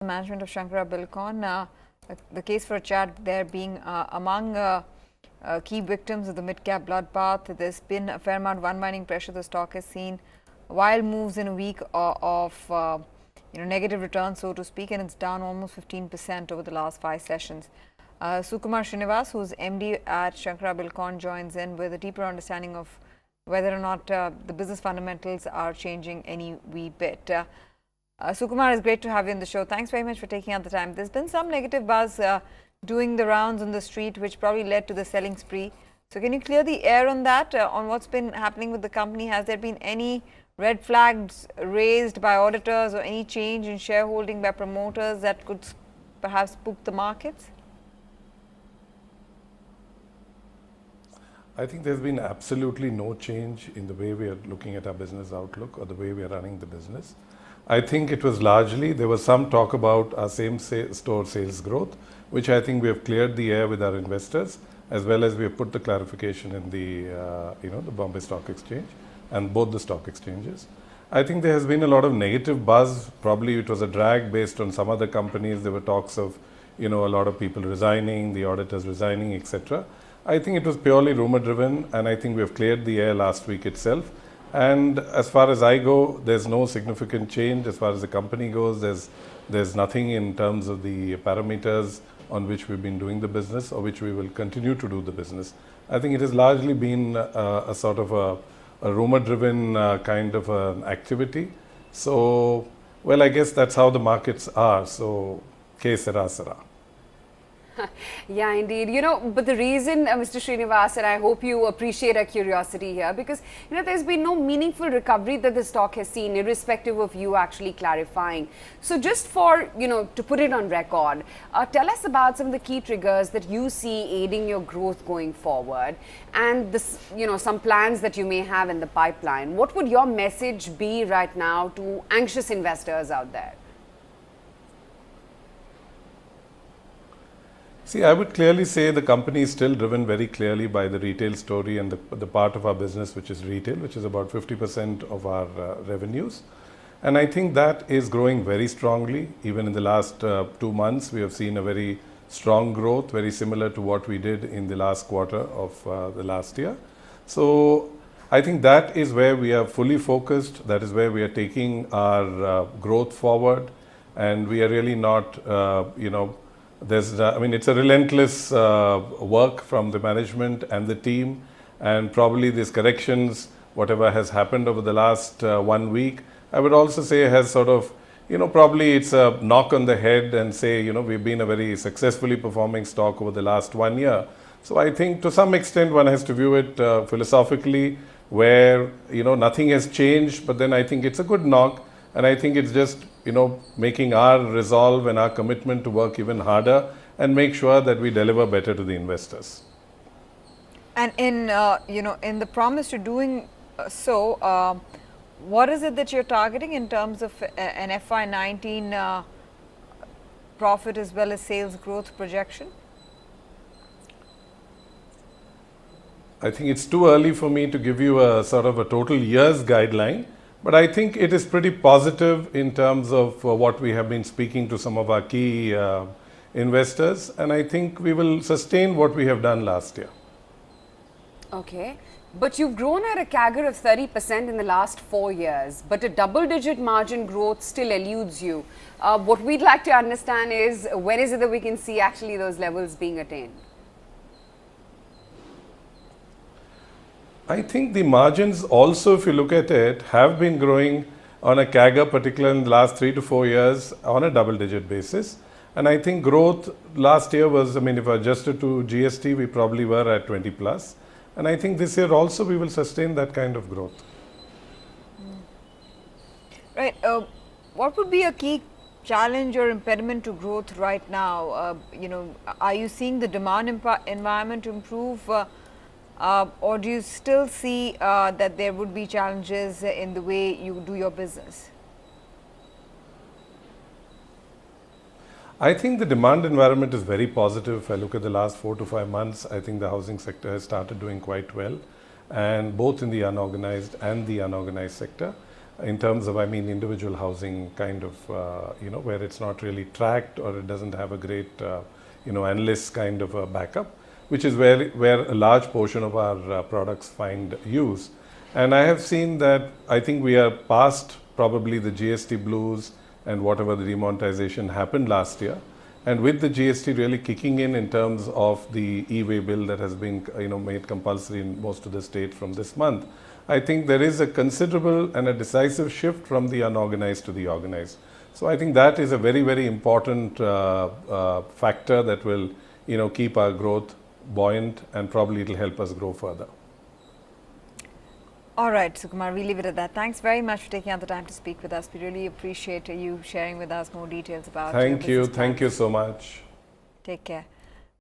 Management of Shankara Bilcon, the case for a chat there being among key victims of the mid-cap bloodbath. There's been a fair amount of unwinding pressure the stock has seen. Wild moves in a week of negative returns, so to speak, and it's down almost 15% over the last 5 sessions. Sukumar Srinivas, who's MD at Shankara Bilcon, joins in with a deeper understanding of whether or not the business fundamentals are changing any wee bit. Sukumar, it's great to have you on the show. Thanks very much for taking out the time. There's been some negative buzz doing the rounds on the street, which probably led to the selling spree. So can you clear the air on that, on what's been happening with the company? Has there been any red flags raised by auditors or any change in shareholding by promoters that could perhaps spook the markets? I think there's been absolutely no change in the way we are looking at our business outlook or the way we are running the business. I think it was largely, there was some talk about our same-store sales growth, which I think we have cleared the air with our investors, as well as we have put the clarification in the Bombay Stock Exchange and both the stock exchanges. I think there has been a lot of negative buzz. Probably it was a drag based on some other companies. There were talks of, a lot of people resigning, the auditors resigning, etc. I think it was purely rumor driven, and I think we have cleared the air last week itself. And as far as I go, there's no significant change. As far as the company goes, there's nothing in terms of the parameters on which we've been doing the business or which we will continue to do the business. I think it has largely been a sort of a rumor-driven kind of an activity. So, well, I guess that's how the markets are. So, ke sara sara. Yeah, indeed. But the reason, Mr. Srinivas, and I hope you appreciate our curiosity here, because, there's been no meaningful recovery that the stock has seen, irrespective of you actually clarifying. So just for, to put it on record, tell us about some of the key triggers that you see aiding your growth going forward and this, some plans that you may have in the pipeline. What would your message be right now to anxious investors out there? See, I would clearly say the company is still driven very clearly by the retail story and the part of our business which is retail, which is about 50% of our revenues. And I think that is growing very strongly. Even in the last 2 months, we have seen a very strong growth, very similar to what we did in the last quarter of the last year. So I think that is where we are fully focused. That is where we are taking our growth forward. And we are really not, it's a relentless work from the management and the team, and probably these corrections, whatever has happened over the last 1 week, I would also say has sort of, probably it's a knock on the head and say, we've been a very successfully performing stock over the last 1 year. So I think to some extent one has to view it philosophically, where, nothing has changed, but then I think it's a good knock, and I think it's just, making our resolve and our commitment to work even harder and make sure that we deliver better to the investors. And in the promise to doing so, what is it that you're targeting in terms of an FY19 profit as well as sales growth projection? I think it's too early for me to give you a sort of a total year's guideline. But I think it is pretty positive in terms of what we have been speaking to some of our key investors. And I think we will sustain what we have done last year. Okay. But you've grown at a CAGR of 30% in the last 4 years. But a double-digit margin growth still eludes you. What we'd like to understand is, when is it that we can see actually those levels being attained? I think the margins also, if you look at it, have been growing on a CAGR, particularly in the last 3 to 4 years, on a double-digit basis. And I think growth last year was, if adjusted to GST, we probably were at 20 plus. And I think this year also we will sustain that kind of growth. Right. What would be a key challenge or impediment to growth right now? Are you seeing the demand environment improve? Or do you still see that there would be challenges in the way you do your business? I think the demand environment is very positive. If I look at the last 4 to 5 months, I think the housing sector has started doing quite well, and both in the unorganized and the unorganized sector. in terms of, I mean, individual housing kind of, you know, where it's not really tracked or it doesn't have a great, you know, analyst kind of a backup, which is where a large portion of our products find use. And I have seen that I think we are past probably the GST blues and whatever the demonetization happened last year. And with the GST really kicking in terms of the e-way bill that has been, you know, made compulsory in most of the states from this month, I think there is a considerable and a decisive shift from the unorganized to the organized. So I think that is a very, very important factor that will, you know, keep our growth buoyant, and probably it will help us grow further. All right, Sukumar, we leave it at that. Thanks very much for taking out the time to speak with us. We really appreciate you sharing with us more details about your business plans. Thank you so much. Take care.